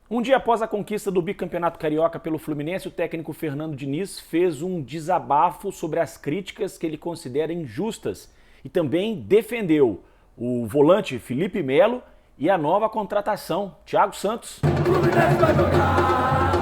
Um dia após a conquista do bicampeonato carioca pelo Fluminense, o técnico Fernando Diniz fez um desabafo sobre as críticas que ele considera injustas e também defendeu o volante Felipe Melo e a nova contratação, Thiago Santos. O Fluminense vai jogar,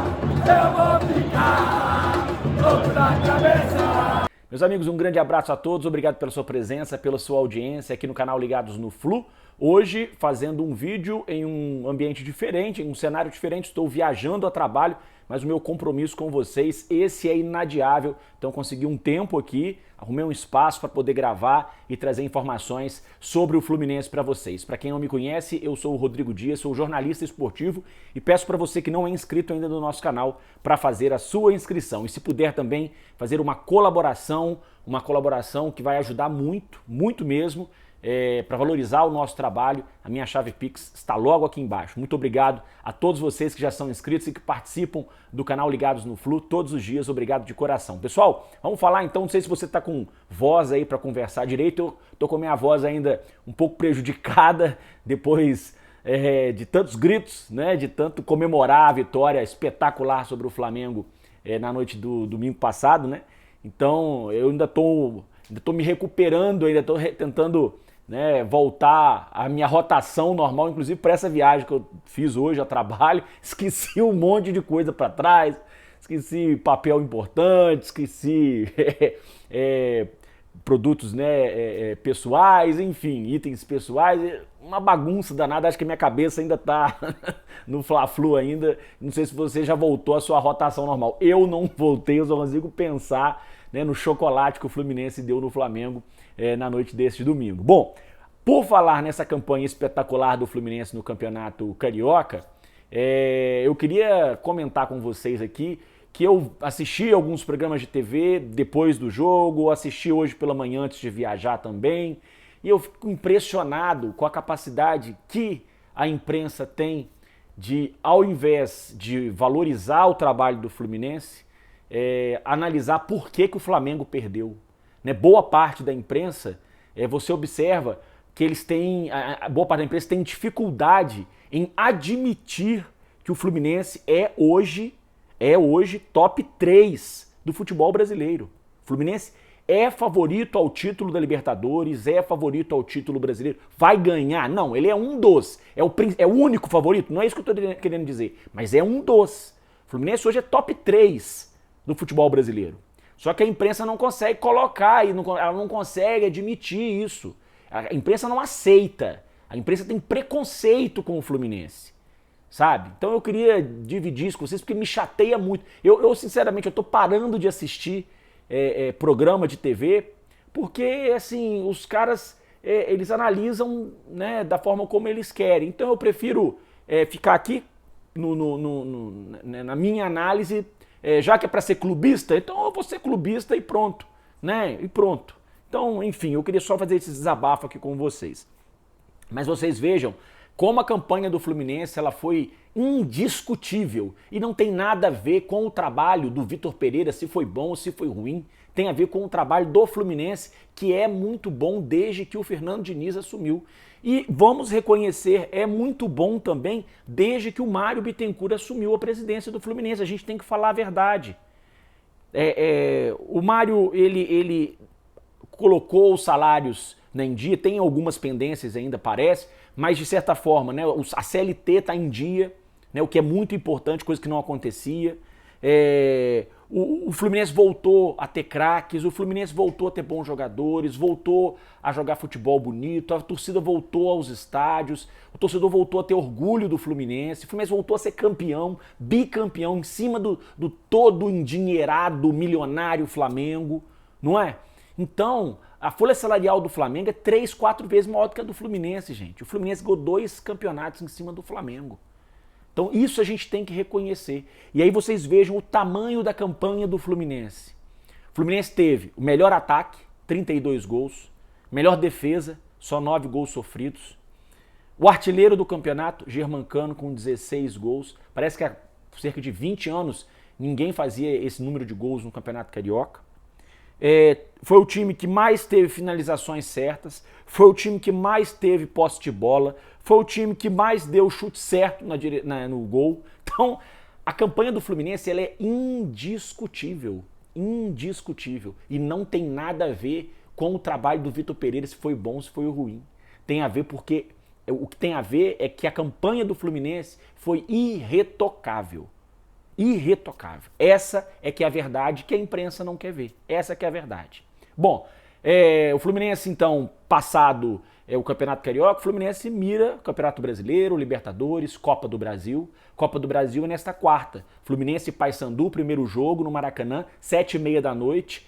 eu vou ficar louco na cabeça. Meus amigos, um grande abraço a todos, obrigado pela sua presença, pela sua audiência aqui no canal Ligados no Flu. Hoje, fazendo um vídeo em um ambiente diferente, em um cenário diferente, estou viajando a trabalho, mas o meu compromisso com vocês, esse é inadiável. Então consegui um tempo aqui, arrumei um espaço para poder gravar e trazer informações sobre o Fluminense para vocês. Para quem não me conhece, eu sou o Rodrigo Dias, sou jornalista esportivo e peço para você que não é inscrito ainda no nosso canal para fazer a sua inscrição. E se puder também fazer uma colaboração que vai ajudar muito, muito mesmo, para valorizar o nosso trabalho, a minha chave Pix está logo aqui embaixo. Muito obrigado a todos vocês que já são inscritos e que participam do canal Ligados no Flu todos os dias, obrigado de coração. Pessoal, vamos falar então, não sei se você está com voz aí para conversar direito, eu tô com a minha voz ainda um pouco prejudicada depois de tantos gritos, né, de tanto comemorar a vitória espetacular sobre o Flamengo na noite do domingo passado, né? Então eu ainda tô me recuperando, ainda estou tentando voltar à minha rotação normal, inclusive para essa viagem que eu fiz hoje a trabalho, esqueci um monte de coisa para trás, esqueci papel importante, esqueci produtos pessoais, enfim, itens pessoais, uma bagunça danada, acho que a minha cabeça ainda tá no Fla-Flu ainda, não sei se você já voltou à sua rotação normal, eu não voltei, eu só consigo pensar no chocolate que o Fluminense deu no Flamengo na noite deste domingo. Bom, por falar nessa campanha espetacular do Fluminense no Campeonato Carioca, eu queria comentar com vocês aqui que eu assisti alguns programas de TV depois do jogo, assisti hoje pela manhã antes de viajar também, e eu fico impressionado com a capacidade que a imprensa tem de, ao invés de valorizar o trabalho do Fluminense, analisar por que o Flamengo perdeu. Boa parte da imprensa, você observa que eles têm, boa parte da imprensa tem dificuldade em admitir que o Fluminense é hoje top 3 do futebol brasileiro. O Fluminense é favorito ao título da Libertadores, é favorito ao título brasileiro, vai ganhar? Não, ele é um dos, é o único favorito, não é isso que eu estou querendo dizer, mas é um dos. O Fluminense hoje é top 3 do futebol brasileiro. Só que a imprensa não consegue colocar, ela não consegue admitir isso. A imprensa não aceita. A imprensa tem preconceito com o Fluminense, sabe? Então eu queria dividir isso com vocês, porque me chateia muito. Eu sinceramente, eu tô parando de assistir programa de TV, porque, assim, os caras, eles analisam da forma como eles querem. Então eu prefiro ficar aqui na minha análise. Já que é para ser clubista, então eu vou ser clubista e pronto, E pronto. Então, enfim, eu queria só fazer esse desabafo aqui com vocês. Mas vocês vejam como a campanha do Fluminense ela foi indiscutível e não tem nada a ver com o trabalho do Vitor Pereira, se foi bom ou se foi ruim. Tem a ver com o trabalho do Fluminense, que é muito bom desde que o Fernando Diniz assumiu. E vamos reconhecer, é muito bom também desde que o Mário Bittencourt assumiu a presidência do Fluminense. A gente tem que falar a verdade. O Mário, ele colocou os salários em dia, tem algumas pendências ainda, parece, mas de certa forma, a CLT está em dia, o que é muito importante, coisa que não acontecia. O Fluminense voltou a ter craques, o Fluminense voltou a ter bons jogadores, voltou a jogar futebol bonito, a torcida voltou aos estádios, o torcedor voltou a ter orgulho do Fluminense, o Fluminense voltou a ser campeão, bicampeão, em cima do todo endinheirado, milionário Flamengo, não é? Então, a folha salarial do Flamengo é 3, 4 vezes maior do que a do Fluminense, gente. O Fluminense ganhou 2 campeonatos em cima do Flamengo. Então isso a gente tem que reconhecer. E aí vocês vejam o tamanho da campanha do Fluminense. O Fluminense teve o melhor ataque, 32 gols, melhor defesa, só 9 gols sofridos. O artilheiro do campeonato, Germancano, com 16 gols. Parece que há cerca de 20 anos ninguém fazia esse número de gols no Campeonato Carioca. Foi o time que mais teve finalizações certas, foi o time que mais teve posse de bola, foi o time que mais deu chute certo no gol. Então, a campanha do Fluminense ela é indiscutível, indiscutível. E não tem nada a ver com o trabalho do Vitor Pereira, se foi bom, se foi ruim. Tem a ver porque o que tem a ver é que a campanha do Fluminense foi irretocável. Irretocável. Essa é que é a verdade que a imprensa não quer ver. Essa que é a verdade. Bom, o Fluminense, então, passado o Campeonato Carioca, o Fluminense mira Campeonato Brasileiro, Libertadores, Copa do Brasil. Copa do Brasil é nesta quarta. Fluminense e Paysandu, primeiro jogo no Maracanã, 7h30 da noite.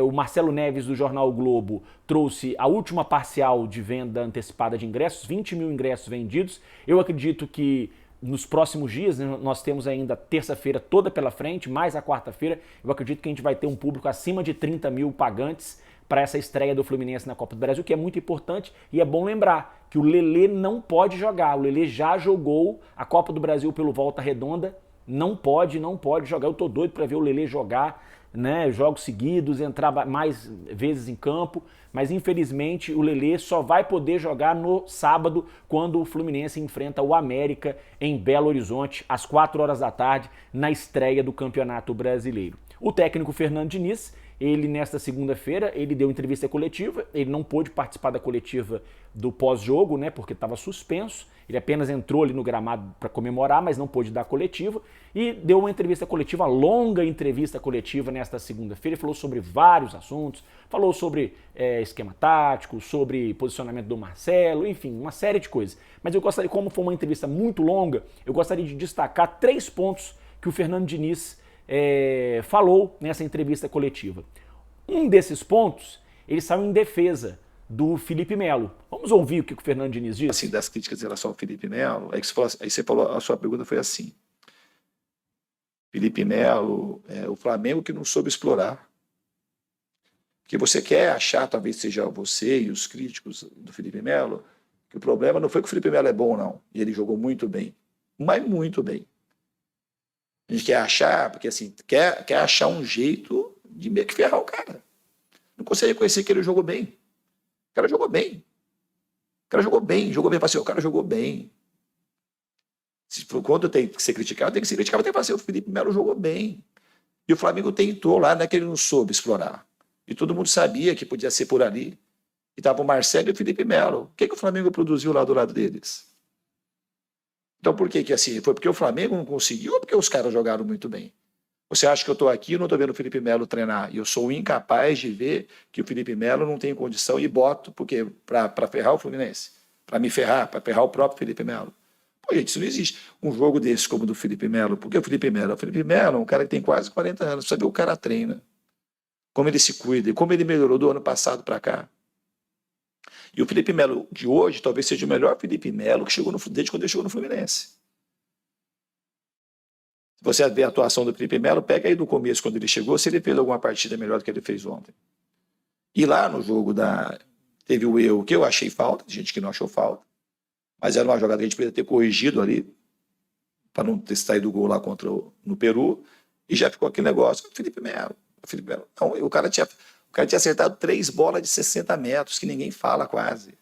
O Marcelo Neves, do Jornal o Globo, trouxe a última parcial de venda antecipada de ingressos, 20 mil ingressos vendidos. Eu acredito que nos próximos dias, nós temos ainda terça-feira toda pela frente, mais a quarta-feira, eu acredito que a gente vai ter um público acima de 30 mil pagantes para essa estreia do Fluminense na Copa do Brasil, que é muito importante, e é bom lembrar que o Lelê não pode jogar. O Lelê já jogou a Copa do Brasil pelo Volta Redonda, não pode jogar. Eu tô doido para ver o Lelê jogar, né, jogos seguidos, entrar mais vezes em campo, mas infelizmente o Lelê só vai poder jogar no sábado, quando o Fluminense enfrenta o América em Belo Horizonte, às 4 horas da tarde, na estreia do Campeonato Brasileiro. O técnico Fernando Diniz, ele nesta segunda-feira, ele deu entrevista coletiva, ele não pôde participar da coletiva do pós-jogo, né, porque estava suspenso, ele apenas entrou ali no gramado para comemorar, mas não pôde dar coletiva, e deu uma entrevista coletiva, longa entrevista coletiva nesta segunda-feira, ele falou sobre vários assuntos, falou sobre esquema tático, sobre posicionamento do Marcelo, enfim, uma série de coisas. Mas eu gostaria, como foi uma entrevista muito longa, eu gostaria de destacar 3 pontos que o Fernando Diniz falou nessa entrevista coletiva. Um desses pontos, ele saiu em defesa do Felipe Melo. Vamos ouvir o que o Fernando Diniz disse? Assim, das críticas em relação ao Felipe Melo, aí você falou, a sua pergunta foi assim: Felipe Melo, o Flamengo que não soube explorar. Porque você quer achar, talvez seja você e os críticos do Felipe Melo, que o problema não foi que o Felipe Melo é bom, não. E ele jogou muito bem. Mas muito bem. A gente quer achar, porque assim, quer achar um jeito de meio que ferrar o cara. Não consegue reconhecer que ele jogou bem. O cara jogou bem. O cara jogou bem. Assim, o cara jogou bem. Quando tem que ser criticado, tem que ser criticado. Tem que fazer, o Felipe Melo jogou bem. E o Flamengo tentou lá, não é que ele não soube explorar. E todo mundo sabia que podia ser por ali. E estava o Marcelo e o Felipe Melo. O que o Flamengo produziu lá do lado deles? Então por que assim? Foi porque o Flamengo não conseguiu ou porque os caras jogaram muito bem? Você acha que eu estou aqui e não estou vendo o Felipe Melo treinar? E eu sou incapaz de ver que o Felipe Melo não tem condição e boto, porque para ferrar o Fluminense, para me ferrar, para ferrar o próprio Felipe Melo. Pô, gente, isso não existe. Um jogo desse como o do Felipe Melo. Por que o Felipe Melo? O Felipe Melo é um cara que tem quase 40 anos. Você vê o cara treina, como ele se cuida e como ele melhorou do ano passado para cá. E o Felipe Melo de hoje talvez seja o melhor Felipe Melo que chegou desde quando ele chegou no Fluminense. Se você vê a atuação do Felipe Melo, pega aí do começo, quando ele chegou, se ele fez alguma partida melhor do que ele fez ontem. E lá no jogo teve o erro que eu achei falta, de gente que não achou falta, mas era uma jogada que a gente poderia ter corrigido ali, para não ter saído do gol lá no Peru, e já ficou aquele negócio. O Felipe Melo, não, o cara tinha acertado 3 bolas de 60 metros, que ninguém fala quase.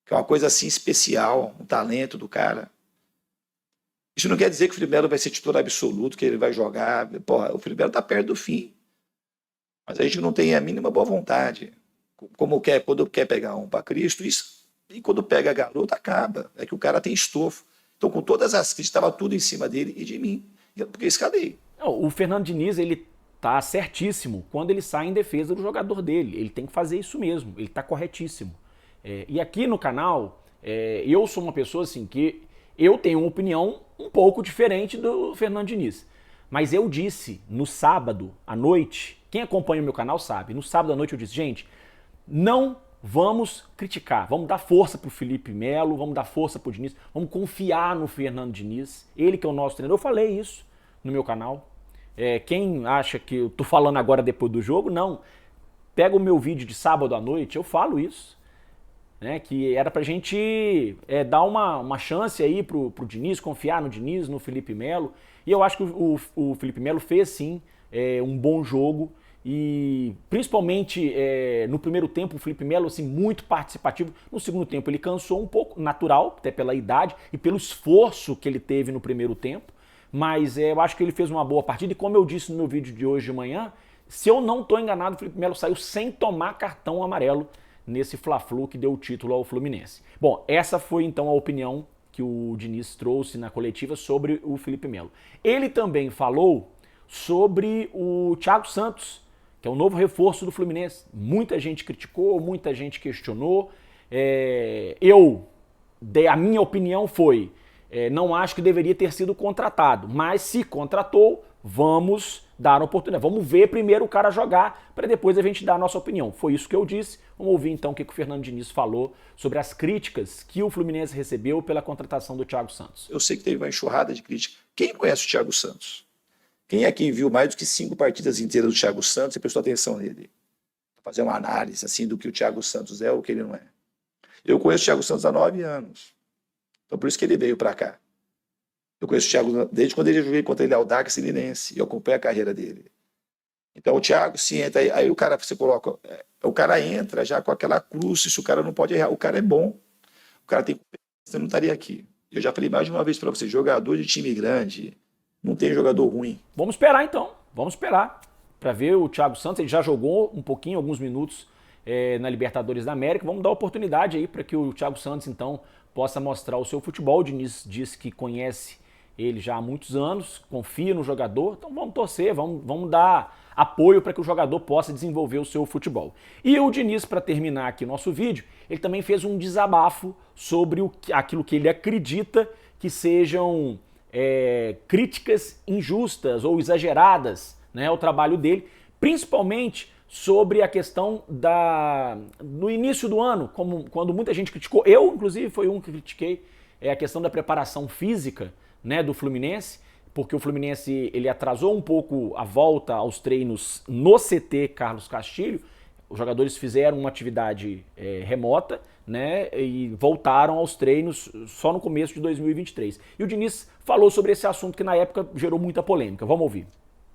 Que é uma coisa assim especial, um talento do cara. Isso não quer dizer que o Felipe Melo vai ser titular absoluto, que ele vai jogar. Porra, o Felipe Melo está perto do fim. Mas a gente não tem a mínima boa vontade. Quando quer pegar um para Cristo, isso. E quando pega garoto, acaba. É que o cara tem estofo. Então, com todas as críticas, estava tudo em cima dele e de mim. Porque eu escalei. O Fernando Diniz, ele tá certíssimo quando ele sai em defesa do jogador dele. Ele tem que fazer isso mesmo. Ele tá corretíssimo. E aqui no canal, eu sou uma pessoa assim que eu tenho uma opinião um pouco diferente do Fernando Diniz. Mas eu disse no sábado à noite, quem acompanha o meu canal sabe, no sábado à noite eu disse, gente, não vamos criticar, vamos dar força pro Felipe Melo, vamos dar força pro Diniz, vamos confiar no Fernando Diniz, ele que é o nosso treinador. Eu falei isso no meu canal. Quem acha que eu tô falando agora depois do jogo, não. Pega o meu vídeo de sábado à noite, eu falo isso. Né, que era pra gente dar uma chance aí pro Diniz, confiar no Diniz, no Felipe Melo. E eu acho que o Felipe Melo fez sim um bom jogo. e principalmente no primeiro tempo o Felipe Melo assim, muito participativo. No segundo tempo ele cansou um pouco, natural, até pela idade e pelo esforço que ele teve no primeiro tempo, mas eu acho que ele fez uma boa partida e como eu disse no meu vídeo de hoje de manhã, se eu não estou enganado, o Felipe Melo saiu sem tomar cartão amarelo nesse Fla-Flu que deu o título ao Fluminense. Bom, essa foi então a opinião que o Diniz trouxe na coletiva sobre o Felipe Melo. Ele também falou sobre o Thiago Santos, que é o novo reforço do Fluminense. Muita gente criticou, muita gente questionou. A minha opinião foi, não acho que deveria ter sido contratado, mas se contratou, vamos dar uma oportunidade. Vamos ver primeiro o cara jogar, para depois a gente dar a nossa opinião. Foi isso que eu disse. Vamos ouvir então o que o Fernando Diniz falou sobre as críticas que o Fluminense recebeu pela contratação do Thiago Santos. Eu sei que teve uma enxurrada de críticas. Quem conhece o Thiago Santos? Quem aqui viu mais do que 5 partidas inteiras do Thiago Santos e prestou atenção nele? Fazer uma análise assim do que o Thiago Santos é ou o que ele não é. Eu conheço o Thiago Santos há 9 anos. Então por isso que ele veio para cá. Eu conheço o Thiago desde quando ele joguei contra ele ao Audax Linense e eu acompanho a carreira dele. Então o Thiago, se entra aí o cara, você coloca, o cara entra já com aquela cruz, se o cara não pode errar, o cara é bom, o cara tem competência, não estaria aqui. Eu já falei mais de uma vez para você, jogador de time grande, não tem jogador ruim. Vamos esperar então, vamos esperar para ver o Thiago Santos, ele já jogou um pouquinho, alguns minutos na Libertadores da América, vamos dar oportunidade aí para que o Thiago Santos então possa mostrar o seu futebol. O Diniz diz que conhece ele já há muitos anos, confia no jogador, então vamos torcer, vamos dar apoio para que o jogador possa desenvolver o seu futebol. E o Diniz, para terminar aqui nosso vídeo, ele também fez um desabafo sobre aquilo que ele acredita que sejam críticas injustas ou exageradas, né, ao trabalho dele, principalmente sobre a questão no início do ano, quando muita gente criticou, eu inclusive foi um que critiquei, a questão da preparação física, né, do Fluminense, porque o Fluminense ele atrasou um pouco a volta aos treinos no CT Carlos Castilho. Os jogadores fizeram uma atividade remota, né, e voltaram aos treinos só no começo de 2023. E o Diniz falou sobre esse assunto que na época gerou muita polêmica. Vamos ouvir.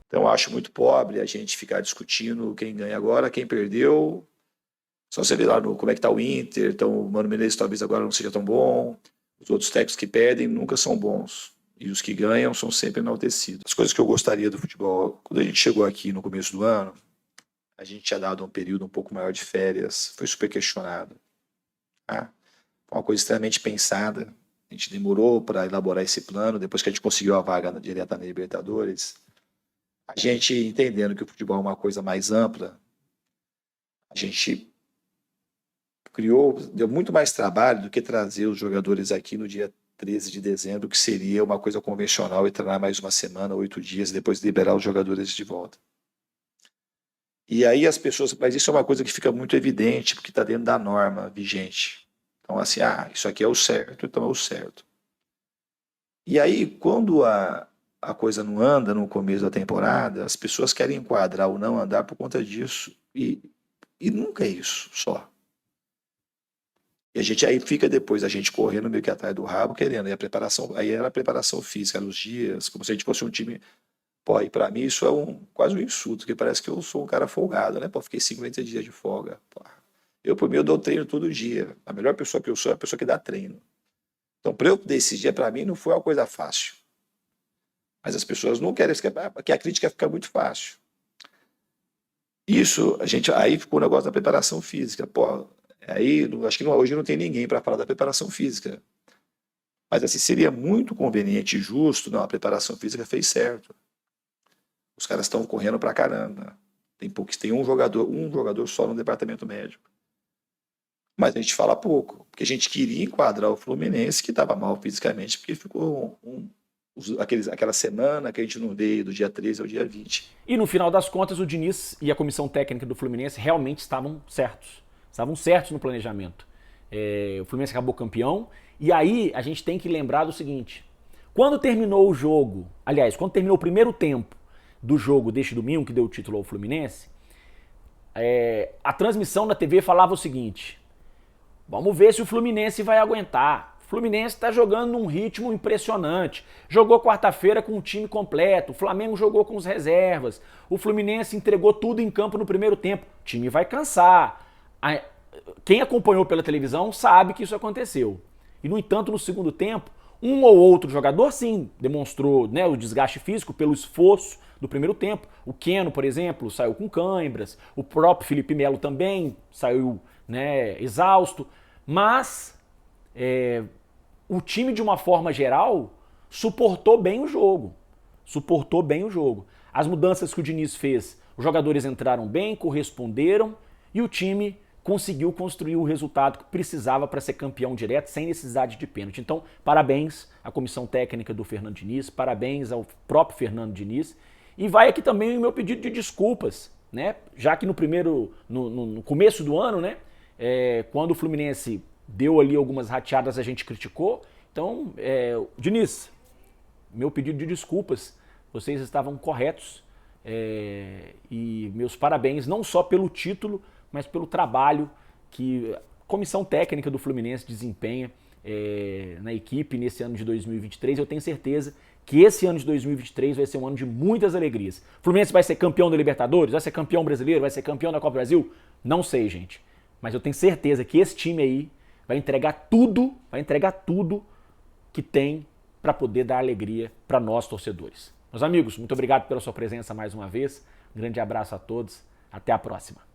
Então eu acho muito pobre a gente ficar discutindo quem ganha agora, quem perdeu. Só você ver lá como é que tá o Inter, então o Mano Menezes talvez agora não seja tão bom. Os outros técnicos que perdem nunca são bons. E os que ganham são sempre enaltecidos. As coisas que eu gostaria do futebol, quando a gente chegou aqui no começo do ano, a gente tinha dado um período um pouco maior de férias, foi super questionado. Tá? Foi uma coisa extremamente pensada. A gente demorou para elaborar esse plano, depois que a gente conseguiu a vaga direta na Libertadores. A gente entendendo que o futebol é uma coisa mais ampla, a gente deu muito mais trabalho do que trazer os jogadores aqui no dia 13 de dezembro, que seria uma coisa convencional e treinar mais uma semana, 8 dias, e depois liberar os jogadores de volta. E aí as pessoas, mas isso é uma coisa que fica muito evidente, porque está dentro da norma vigente. Então assim, isso aqui é o certo, então é o certo. E aí quando a coisa não anda no começo da temporada, as pessoas querem enquadrar o não andar por conta disso, e nunca é isso só. E a gente aí fica depois, a gente correndo meio que atrás do rabo, querendo. E a preparação, aí era a preparação física, nos dias, como se a gente fosse um time. Pô, e pra mim isso é quase um insulto, porque parece que eu sou um cara folgado, né? Pô, fiquei 50 dias de folga. Pô. Eu, por mim, eu dou treino todo dia. A melhor pessoa que eu sou é a pessoa que dá treino. Então, para eu decidir, para mim, não foi uma coisa fácil. Mas as pessoas não querem, porque a crítica fica muito fácil. Isso, aí ficou o negócio da preparação física. Pô, aí, acho que hoje não tem ninguém para falar da preparação física. Mas assim, seria muito conveniente e justo, não, a preparação física fez certo. Os caras estão correndo pra caramba. Tem um jogador só no departamento médico. Mas a gente fala pouco, porque a gente queria enquadrar o Fluminense, que estava mal fisicamente, porque ficou aquela semana que a gente não veio, do dia 13 ao dia 20. E no final das contas, o Diniz e a comissão técnica do Fluminense realmente estavam certos. Estavam certos no planejamento. O Fluminense acabou campeão. E aí a gente tem que lembrar do seguinte. Quando terminou o jogo, aliás, quando terminou o primeiro tempo do jogo deste domingo, que deu o título ao Fluminense, a transmissão da TV falava o seguinte: vamos ver se o Fluminense vai aguentar. O Fluminense está jogando num ritmo impressionante. Jogou quarta-feira com o time completo. O Flamengo jogou com os reservas. O Fluminense entregou tudo em campo no primeiro tempo. O time vai cansar. Quem acompanhou pela televisão sabe que isso aconteceu. E, no entanto, no segundo tempo, um ou outro jogador, sim, demonstrou, né, o desgaste físico pelo esforço do primeiro tempo. O Keno, por exemplo, saiu com cãibras. O próprio Felipe Melo também saiu, né, exausto. Mas o time, de uma forma geral, suportou bem o jogo. Suportou bem o jogo. As mudanças que o Diniz fez, os jogadores entraram bem, corresponderam e o time conseguiu construir o resultado que precisava para ser campeão direto, sem necessidade de pênalti. Então, parabéns à comissão técnica do Fernando Diniz, parabéns ao próprio Fernando Diniz. E vai aqui também o meu pedido de desculpas, né? Já que no começo do ano, né, quando o Fluminense deu ali algumas rateadas, a gente criticou. Então, Diniz, meu pedido de desculpas, vocês estavam corretos. E meus parabéns, não só pelo título, mas pelo trabalho que a comissão técnica do Fluminense desempenha na equipe nesse ano de 2023. Eu tenho certeza que esse ano de 2023 vai ser um ano de muitas alegrias. O Fluminense vai ser campeão da Libertadores, vai ser campeão brasileiro, vai ser campeão da Copa do Brasil? Não sei, gente. Mas eu tenho certeza que esse time aí vai entregar tudo que tem para poder dar alegria para nós, torcedores. Meus amigos, muito obrigado pela sua presença mais uma vez. Um grande abraço a todos. Até a próxima.